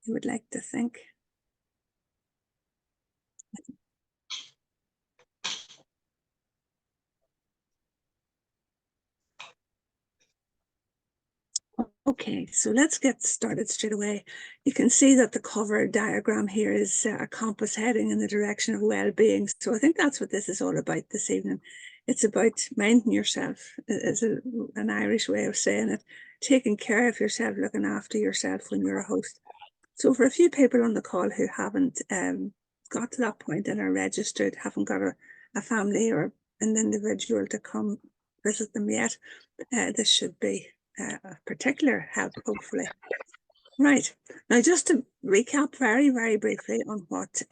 you would like to think. Okay, so let's get started straight away. You can see that the cover diagram here is a compass heading in the direction of well-being. So I think that's what this is all about this evening. It's about minding yourself, is an Irish way of saying it, taking care of yourself, looking after yourself when you're a host. So for a few people on the call who haven't got to that point and are registered, haven't got a family or an individual to come visit them yet, this should be a particular help, hopefully. Right. Now, just to recap very, very briefly on what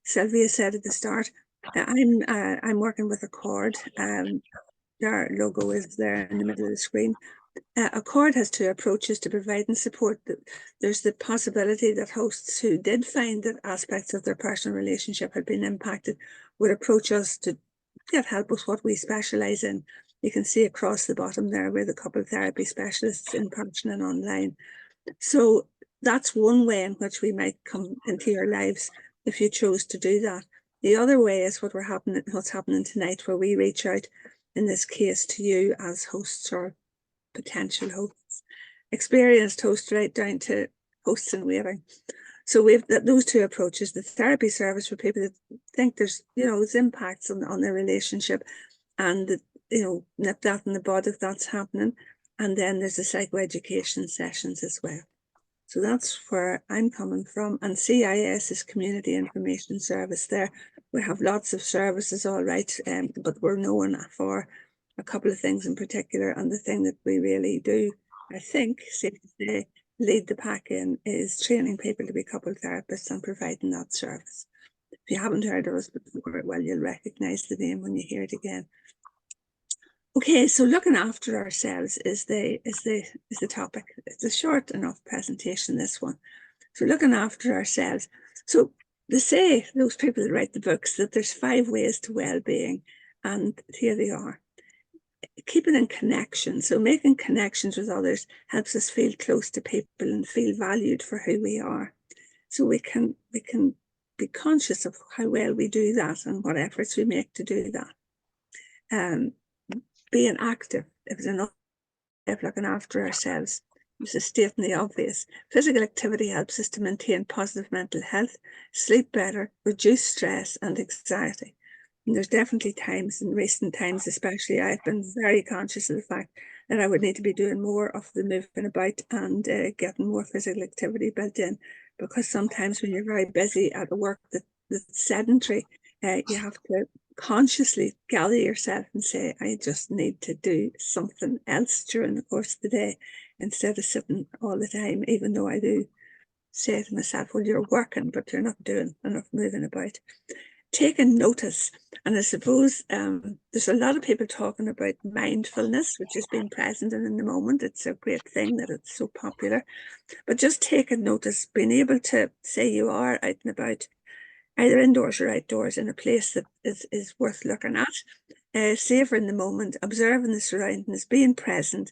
Sylvia said at the start, I'm working with Accord. Their logo is there in the middle of the screen. Accord has two approaches to providing support. There's the possibility that hosts who did find that aspects of their personal relationship had been impacted would approach us to get help with what we specialise in. You can see across the bottom there, we're the couple therapy specialists in person and online. So that's one way in which we might come into your lives if you chose to do that. The other way is what's happening tonight, where we reach out, in this case, to you as hosts or potential hosts, experienced hosts right down to hosts in waiting. So we've those two approaches: the therapy service for people that think there's impacts on their relationship, and nip that in the bud if that's happening. And then there's the psychoeducation sessions as well. So that's where I'm coming from. And CIS is Community Information Service there. We have lots of services, all right, but we're known for a couple of things in particular. And the thing that we really do, I think, safe to say, lead the pack in is training people to be couple therapists and providing that service. If you haven't heard of us before, well, you'll recognise the name when you hear it again. Okay, so looking after ourselves is the topic. It's a short enough presentation, this one. So looking after ourselves. So they say, those people that write the books, that there's 5 ways to well-being, and here they are. Keeping in connection. So making connections with others helps us feel close to people and feel valued for who we are. So we can be conscious of how well we do that and what efforts we make to do that. Being active, if it's enough looking after ourselves. This is stating the obvious. Physical activity helps us to maintain positive mental health, sleep better, reduce stress and anxiety. And there's definitely times in recent times, especially, I've been very conscious of the fact that I would need to be doing more of the moving about and getting more physical activity built in, because sometimes when you're very busy at a work that's sedentary, you have to consciously gather yourself and say, I just need to do something else during the course of the day instead of sitting all the time, even though I do say to myself, well, you're working, but you're not doing enough moving about. Taking notice. And I suppose there's a lot of people talking about mindfulness, which is being present and in the moment. It's a great thing that it's so popular. But just taking notice, being able to say you are out and about, either indoors or outdoors, in a place that is worth looking at, savouring the moment, observing the surroundings, being present,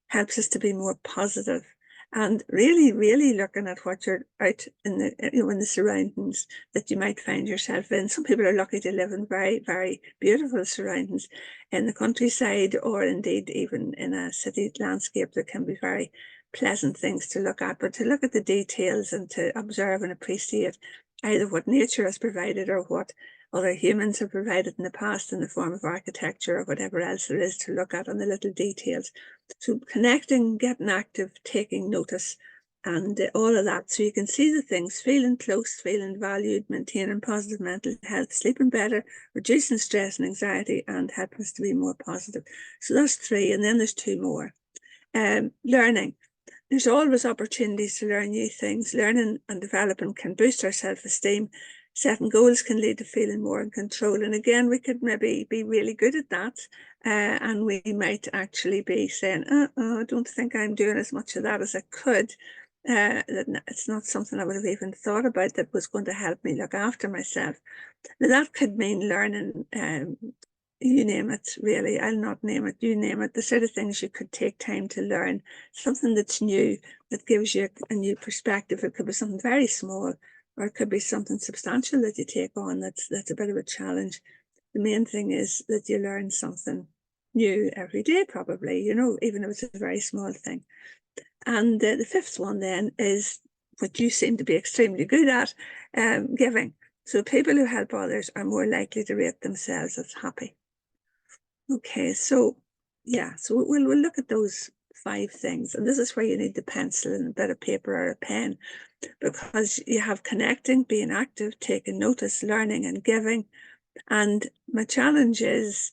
helps us to be more positive. And really, really looking at what you're out in the surroundings that you might find yourself in. Some people are lucky to live in very, very beautiful surroundings in the countryside, or indeed even in a city landscape. There can be very pleasant things to look at, but to look at the details and to observe and appreciate either what nature has provided or what other humans have provided in the past in the form of architecture or whatever else there is to look at on the little details. So connecting, getting active, taking notice, and all of that. So you can see the things: feeling close, feeling valued, maintaining positive mental health, sleeping better, reducing stress and anxiety, and helping us to be more positive. So that's 3. And then there's 2 more. Learning. There's always opportunities to learn new things. Learning and developing can boost our self-esteem. Setting goals can lead to feeling more in control. And again, we could maybe be really good at that. And we might actually be saying, I don't think I'm doing as much of that as I could. It's not something I would have even thought about that was going to help me look after myself. Now, that could mean learning you name it, really. I'll not name it, you name it. The sort of things you could take time to learn, something that's new, that gives you a new perspective. It could be something very small, or it could be something substantial that you take on that's a bit of a challenge. The main thing is that you learn something new every day, probably, you know, even if it's a very small thing. And the fifth one then is what you seem to be extremely good at, giving. So people who help others are more likely to rate themselves as happy. Okay, so yeah, so we'll look at those 5 things. And this is where you need the pencil and a bit of paper or a pen, because you have connecting, being active, taking notice, learning and giving. And my challenge is,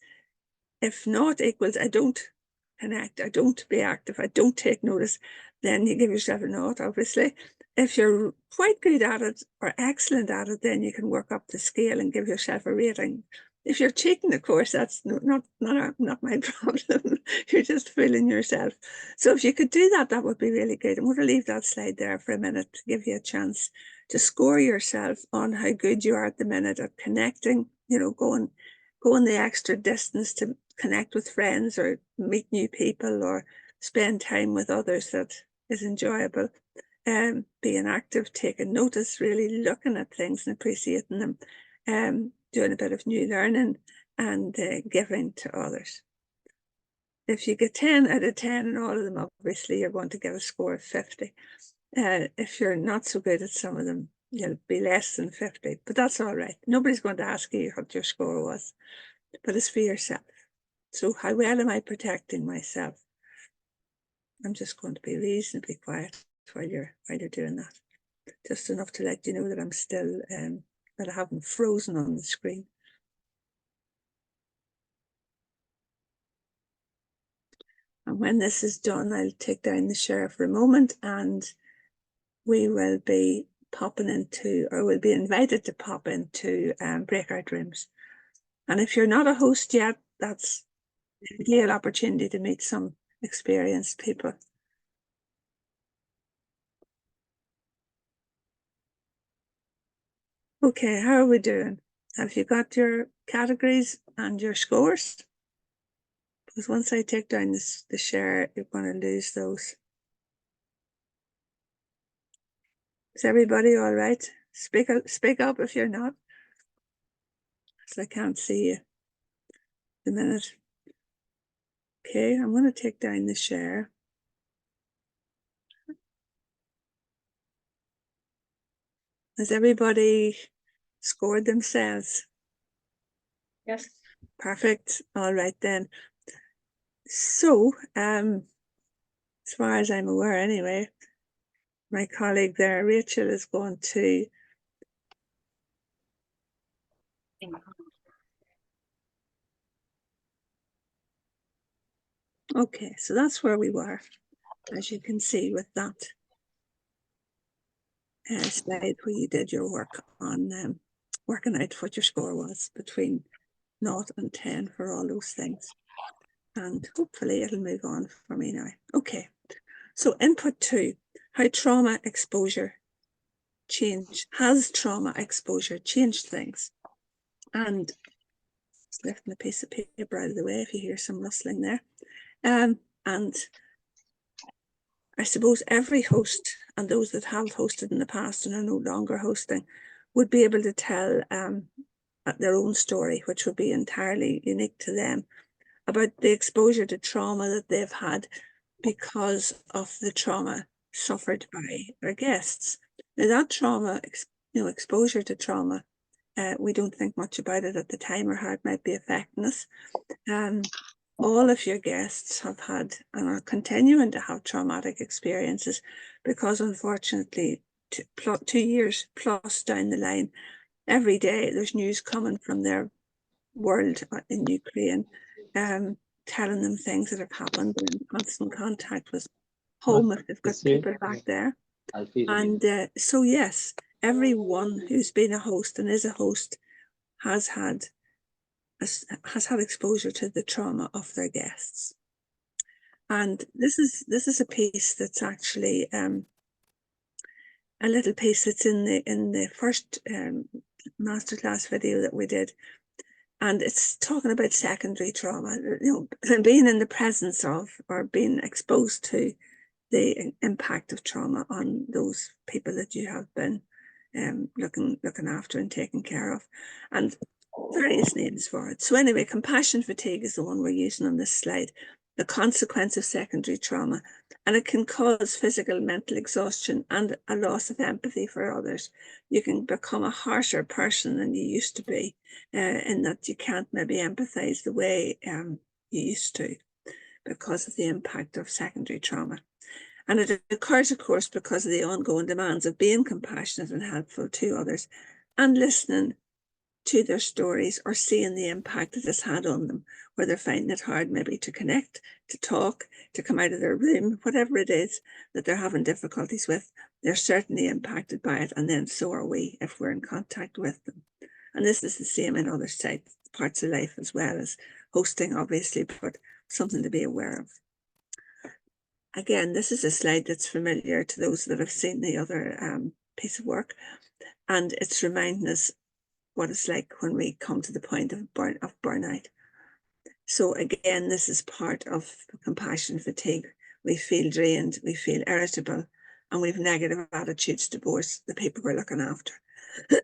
if not equals I don't connect, I don't be active, I don't take notice, then you give yourself a naught, obviously. If you're quite good at it or excellent at it, then you can work up the scale and give yourself a rating. If you're cheating, of course, that's not my problem. You're just fooling yourself. So if you could do that, that would be really good. I'm going to leave that slide there for a minute to give you a chance to score yourself on how good you are at the minute at connecting, you know, going the extra distance to connect with friends or meet new people or spend time with others that is enjoyable. Being active, taking notice, really looking at things and appreciating them, doing a bit of new learning and giving to others. If you get 10 out of 10 in all of them, obviously you're going to get a score of 50. If you're not so good at some of them, you'll be less than 50, but that's all right. Nobody's going to ask you what your score was, but it's for yourself. So how well am I protecting myself? I'm just going to be reasonably quiet while you're doing that. Just enough to let you know that I'm still, that I haven't frozen on the screen. And when this is done, I'll take down the share for a moment and we will be popping into, or will be invited to pop into breakout rooms. And if you're not a host yet, that's an ideal opportunity to meet some experienced people. Okay, how are we doing? Have you got your categories and your scores? Because once I take down the share, you're going to lose those. Is everybody all right? Speak up if you're not, because I can't see you the minute. Okay, I'm going to take down the share. Has everybody scored themselves? Yes. Perfect. All right then. So, as far as I'm aware anyway, my colleague there, Rachel, is going to okay, so that's where we were, as you can see with that slide where you did your work on working out what your score was between 0 and 10 for all those things. And hopefully it'll move on for me now. Okay, so input 2, how trauma exposure has trauma exposure changed things? And just lifting a piece of paper out of the way if you hear some rustling there. And I suppose every host, and those that have hosted in the past and are no longer hosting, would be able to tell their own story, which would be entirely unique to them, about the exposure to trauma that they've had because of the trauma suffered by their guests. Now that trauma, exposure to trauma, we don't think much about it at the time or how it might be affecting us. All of your guests have had and are continuing to have traumatic experiences because unfortunately 2 years plus down the line, every day there's news coming from their world in Ukraine, telling them things that have happened. They're in constant contact with home if they've got people back there. And so yes, everyone who's been a host and is a host has had exposure to the trauma of their guests. And this is a piece that's actually a little piece that's in the first masterclass video that we did. And it's talking about secondary trauma, being in the presence of or being exposed to the impact of trauma on those people that you have been looking after and taking care of, and various names for it. So anyway, compassion fatigue is the one we're using on this slide, the consequence of secondary trauma, and it can cause physical, mental exhaustion and a loss of empathy for others. You can become a harsher person than you used to be, in that you can't maybe empathize the way you used to because of the impact of secondary trauma. And it occurs, of course, because of the ongoing demands of being compassionate and helpful to others and listening to their stories or seeing the impact it has had on them, where they're finding it hard maybe to connect, to talk, to come out of their room, whatever it is that they're having difficulties with, they're certainly impacted by it, and then so are we if we're in contact with them. And this is the same in other parts of life as well as hosting, obviously, but something to be aware of. Again, this is a slide that's familiar to those that have seen the other piece of work, and it's reminding us what it's like when we come to the point of burnout. So again, this is part of compassion fatigue. We feel drained, we feel irritable, and we've negative attitudes towards the people we're looking after.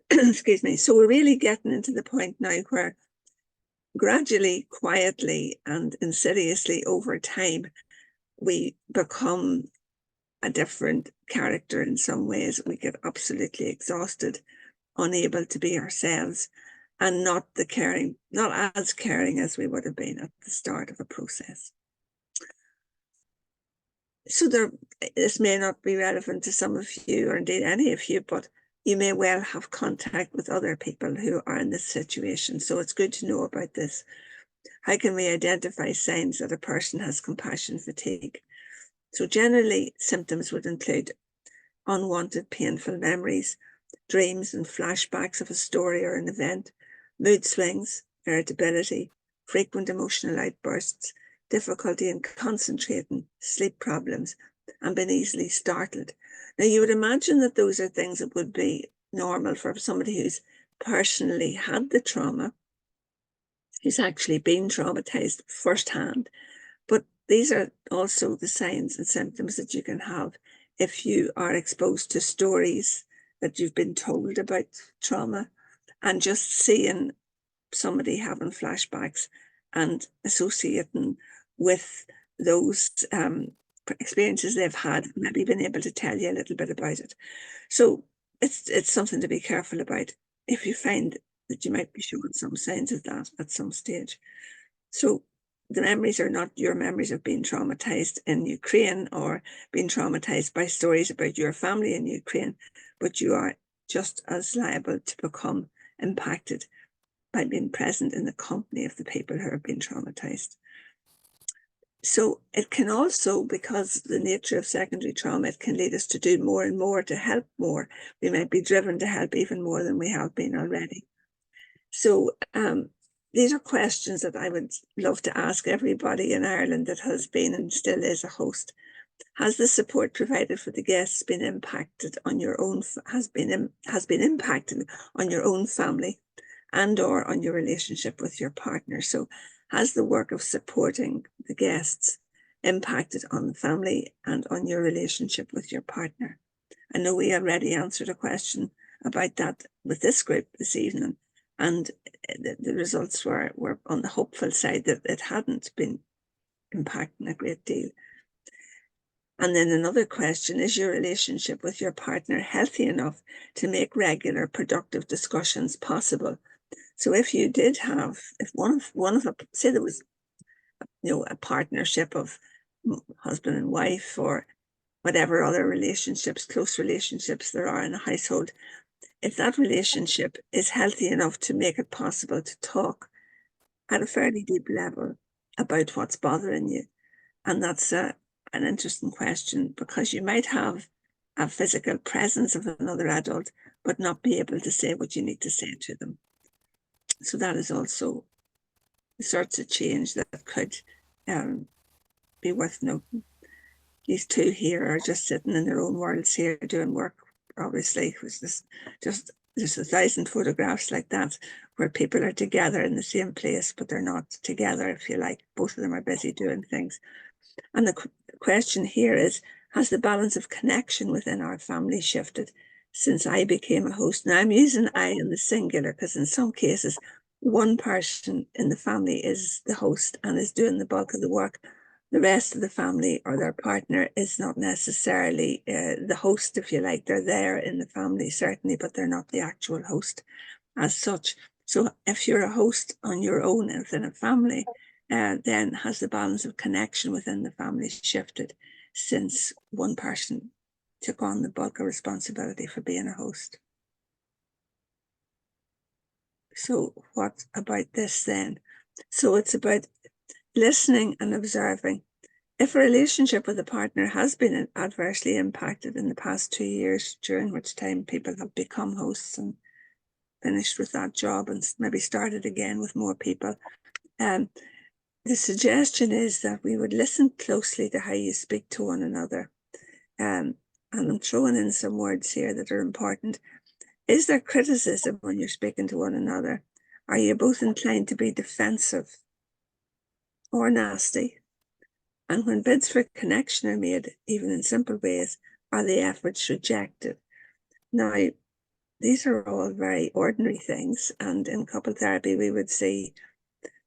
Excuse me. So we're really getting into the point now where gradually, quietly, and insidiously over time, we become a different character in some ways. We get absolutely exhausted, unable to be ourselves, and not as caring as we would have been at the start of a process. So this may not be relevant to some of you, or indeed any of you, but you may well have contact with other people who are in this situation. So it's good to know about this. How can we identify signs that a person has compassion fatigue? So generally, symptoms would include unwanted painful memories, dreams and flashbacks of a story or an event, mood swings, irritability, frequent emotional outbursts, difficulty in concentrating, sleep problems, and being easily startled. Now, you would imagine that those are things that would be normal for somebody who's personally had the trauma, who's actually been traumatized firsthand. But these are also the signs and symptoms that you can have if you are exposed to stories that you've been told about trauma, and just seeing somebody having flashbacks and associating with those experiences they've had, maybe been able to tell you a little bit about it. So it's something to be careful about if you find that you might be showing some signs of that at some stage. So the memories are not your memories of being traumatized in Ukraine or being traumatized by stories about your family in Ukraine, but you are just as liable to become impacted by being present in the company of the people who have been traumatized. So it can also, because the nature of secondary trauma, it can lead us to do more and more, to help more. We might be driven to help even more than we have been already. So these are questions that I would love to ask everybody in Ireland that has been and still is a host. Has the support provided for the guests been impacted on your own, has been impacted on your own family and or on your relationship with your partner? So has the work of supporting the guests impacted on the family and on your relationship with your partner? I know we already answered a question about that with this group this evening, and the results were on the hopeful side, that it hadn't been impacting a great deal. And then another question, is your relationship with your partner healthy enough to make regular productive discussions possible? So if you did have, if one of say there was, a partnership of husband and wife or whatever other relationships, close relationships there are in a household, if that relationship is healthy enough to make it possible to talk at a fairly deep level about what's bothering you. And that's an interesting question, because you might have a physical presence of another adult, but not be able to say what you need to say to them. So that is also the sorts of change that could be worth noting. These two here are just sitting in their own worlds here doing work, obviously, which is just There's 1,000 photographs like that where people are together in the same place, but they're not together, if you like. Both of them are busy doing things. And the question here is, has the balance of connection within our family shifted since I became a host? Now, I'm using I in the singular because in some cases, one person in the family is the host and is doing the bulk of the work. The rest of the family or their partner is not necessarily the host, if you like. They're there in the family, certainly, but they're not the actual host as such. So if you're a host on your own within a family, then has the balance of connection within the family shifted since one person took on the bulk of responsibility for being a host? So what about this then? So it's about listening and observing. If a relationship with a partner has been adversely impacted in the past 2 years, during which time people have become hosts and finished with that job and maybe started again with more people, the suggestion is that we would listen closely to how you speak to one another. And I'm throwing in some words here that are important. Is there criticism when you're speaking to one another? Are you both inclined to be defensive or nasty? And when bids for connection are made, even in simple ways, are the efforts rejected? Now, these are all very ordinary things. And in couple therapy, we would see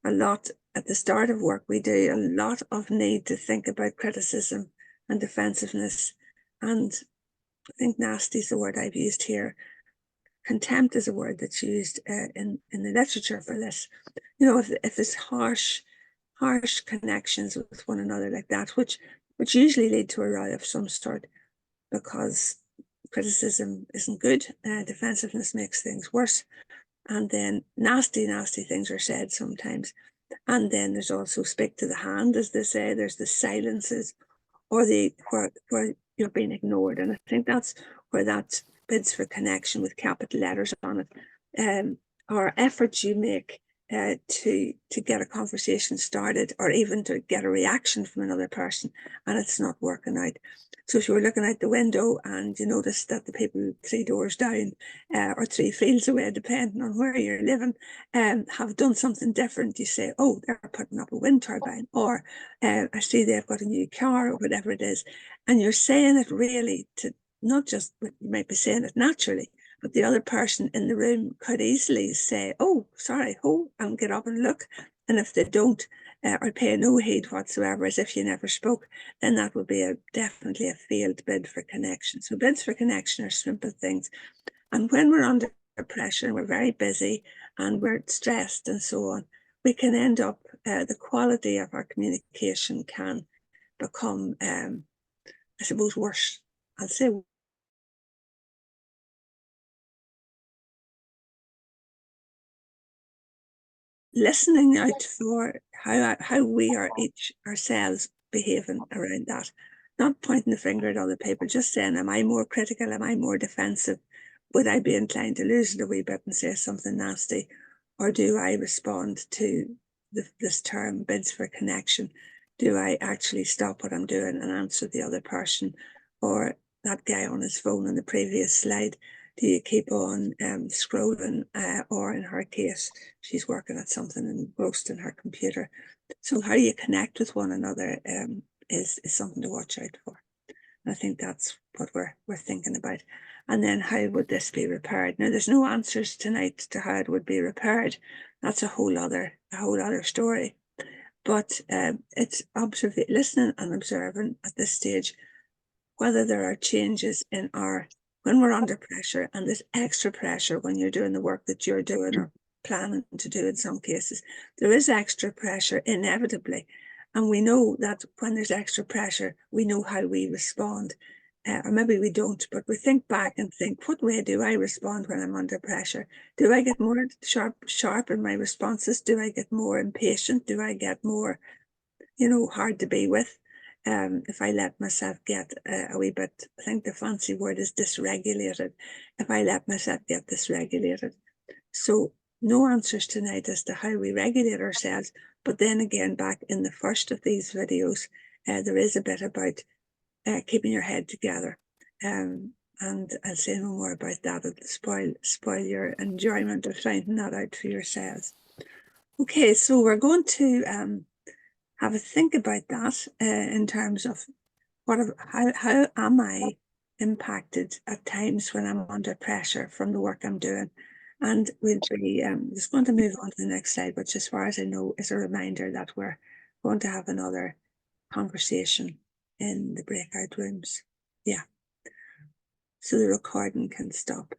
a lot at the start of work. We do a lot of need to think about criticism and defensiveness. And I think nasty is the word I've used here. Contempt is a word that's used in the literature for this. You know, if there's harsh connections with one another like that, which usually lead to a row of some sort, because criticism isn't good. Defensiveness makes things worse. And then nasty things are said sometimes. And then there's also speak to the hand, as they say. There's the silences or the where you're being ignored. And I think that's where that bids for connection with capital letters on it, or efforts you make to get a conversation started, or even to get a reaction from another person, and it's not working out. So if you were looking out the window and you notice that the people 3 doors down or 3 fields away, depending on where you're living, have done something different, you say, oh, they're putting up a wind turbine, or I see they've got a new car, or whatever it is. And you're saying it really to not just, you might be saying it naturally, but the other person in the room could easily say, oh, sorry, and get up and look. And if they don't, or pay no heed whatsoever, as if you never spoke, then that would be definitely a failed bid for connection. So bids for connection are simple things. And when we're under pressure and we're very busy and we're stressed and so on, we can end up, the quality of our communication can become, I suppose, worse. I'll say listening out for how we are each ourselves behaving around that. Not pointing the finger at other people, just saying, am I more critical? Am I more defensive? Would I be inclined to lose it a wee bit and say something nasty? Or do I respond to this term, bids for connection? Do I actually stop what I'm doing and answer the other person? Or that guy on his phone on the previous slide, do you keep on scrolling? Or in her case, she's working at something and engrossed in her computer. So how you connect with one another is something to watch out for. And I think that's what we're thinking about. And then how would this be repaired? Now, there's no answers tonight to how it would be repaired. That's a whole other story. But it's listening and observing at this stage whether there are changes in when we're under pressure, and there's extra pressure when you're doing the work that you're doing or planning to do in some cases. There is extra pressure inevitably. And we know that when there's extra pressure, we know how we respond. Or maybe we don't, but we think back and think, what way do I respond when I'm under pressure? Do I get more sharp in my responses? Do I get more impatient? Do I get more, hard to be with? If I let myself get a wee bit, I think the fancy word is dysregulated, if I let myself get dysregulated. So no answers tonight as to how we regulate ourselves. But then again, back in the first of these videos, there is a bit about keeping your head together. And I'll say no more about that. It'll spoil your enjoyment of finding that out for yourselves. Okay, so we're going to have a think about that in terms of how am I impacted at times when I'm under pressure from the work I'm doing. And we'll be just going to move on to the next slide, which as far as I know is a reminder that we're going to have another conversation in the breakout rooms. Yeah. So the recording can stop.